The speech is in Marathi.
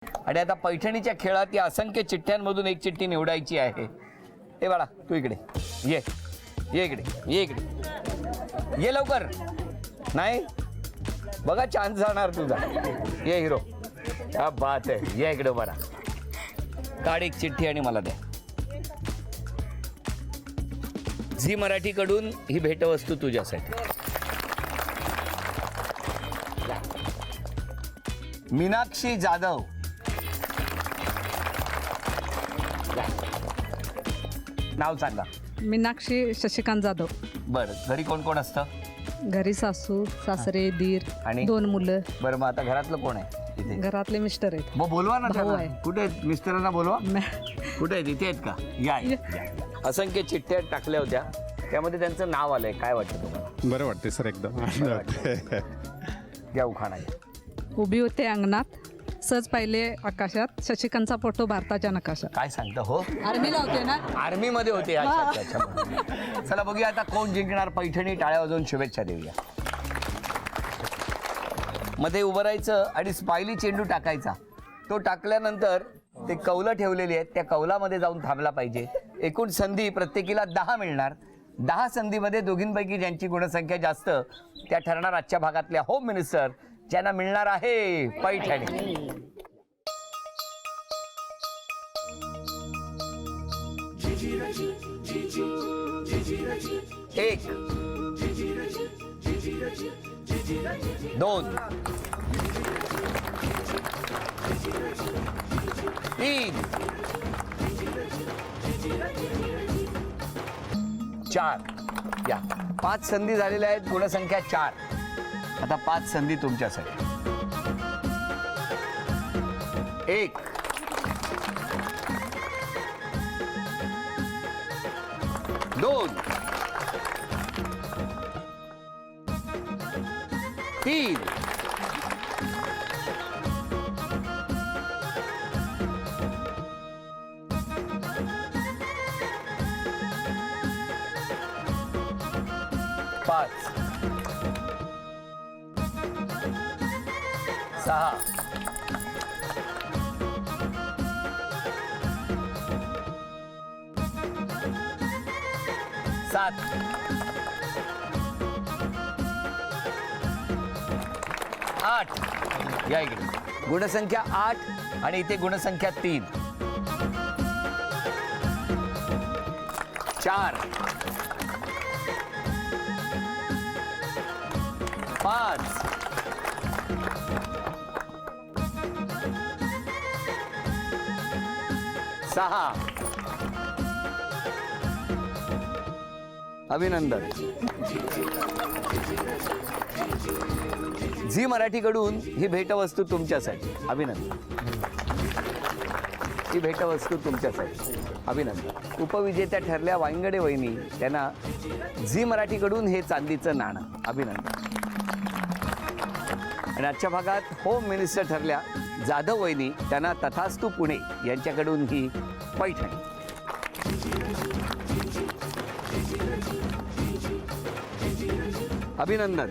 आणि आता पैठणीच्या खेळात या असंख्य चिठ्ठ्यांमधून एक चिठ्ठी निवडायची आहे. ए बाळा तू इकडे ये, ये इकडे, ये इकडे, ये लवकर. नाही बघा चान्स जाणार तुझा. ये हिरो, क्या बात आहे. ये इकडे बरा, काढ एक चिठ्ठी आणि मला द्या. झी मराठीकडून ही भेटवस्तू तुझ्यासाठी. मीनाक्षी जाधव. नाव सांगा. मीनाक्षी शशिकांत जाधव. बरं, घरी कोण कोण असतं? घरी सासू सासरे दीर आणि 2 मुलं. बरं, मग आता घरातलं कोण आहे इथे? घरातले मिस्टर आहेत. मग बोलवा ना भाऊ त्यांना. आहे. कुठे आहेत मिस्टरांना? बोलवा. मॅ- कुठे आहेत? इथे आहेत का? या या. असंख्य चिठ्ठ्या टाकल्या होत्या, त्यामध्ये त्यांचं नाव आलंय. काय वाटतं तुम्हाला? बरं वाटते सर, एकदम आनंद वाटते. या उखाणा. उभी होते अंगणात, सहज पाहिले आकाशात, शशिकांतचा फोटो भारताच्या नकाशात. काय सांगता हो? आर्मीला होते ना. आर्मी मध्ये होते. अच्छा, अच्छा, अच्छा. चला बघूया आता कोण जिंकणार. पैठणी. टाळ्या वाजवून शुभेच्छा देऊया. मध्ये उभं राहायचं आणि स्माइली चेंडू टाकायचा. तो टाकल्यानंतर ते कौलं ठेवलेली आहेत, त्या कौलामध्ये जाऊन थांबला पाहिजे. एकूण संधी प्रत्येकीला 10 मिळणार. 10 संधीमध्ये दोघींपैकी ज्यांची गुणसंख्या जास्त त्या ठरणार आजच्या भागातल्या होम मिनिस्टर, ज्यांना मिळणार आहे पैठणी. एक, 2, 3, 4. या 5 संधी झालेल्या आहेत. गुणसंख्या 4. आता 5 संधी तुमच्यासाठी. 1, 2, 3, 5, 6, 7, 8. या इकडे. गुणसंख्या 8 आणि इथे गुणसंख्या 3. 4, 5, 6. अभिनंदन. झी मराठीकडून ही भेटवस्तू तुमच्यासाठी. अभिनंदन. ही भेटवस्तू तुमच्यासाठी. अभिनंदन. उपविजेत्या ठरल्या वांगडे वहिनी, त्यांना झी मराठीकडून हे चांदीचं नाणं. अभिनंदन. आणि आजच्या भागात होम मिनिस्टर ठरल्या जाधव वहिनी, त्यांना तथास्तू पुणे यांच्याकडून ही पैठणी. अभिनंदन.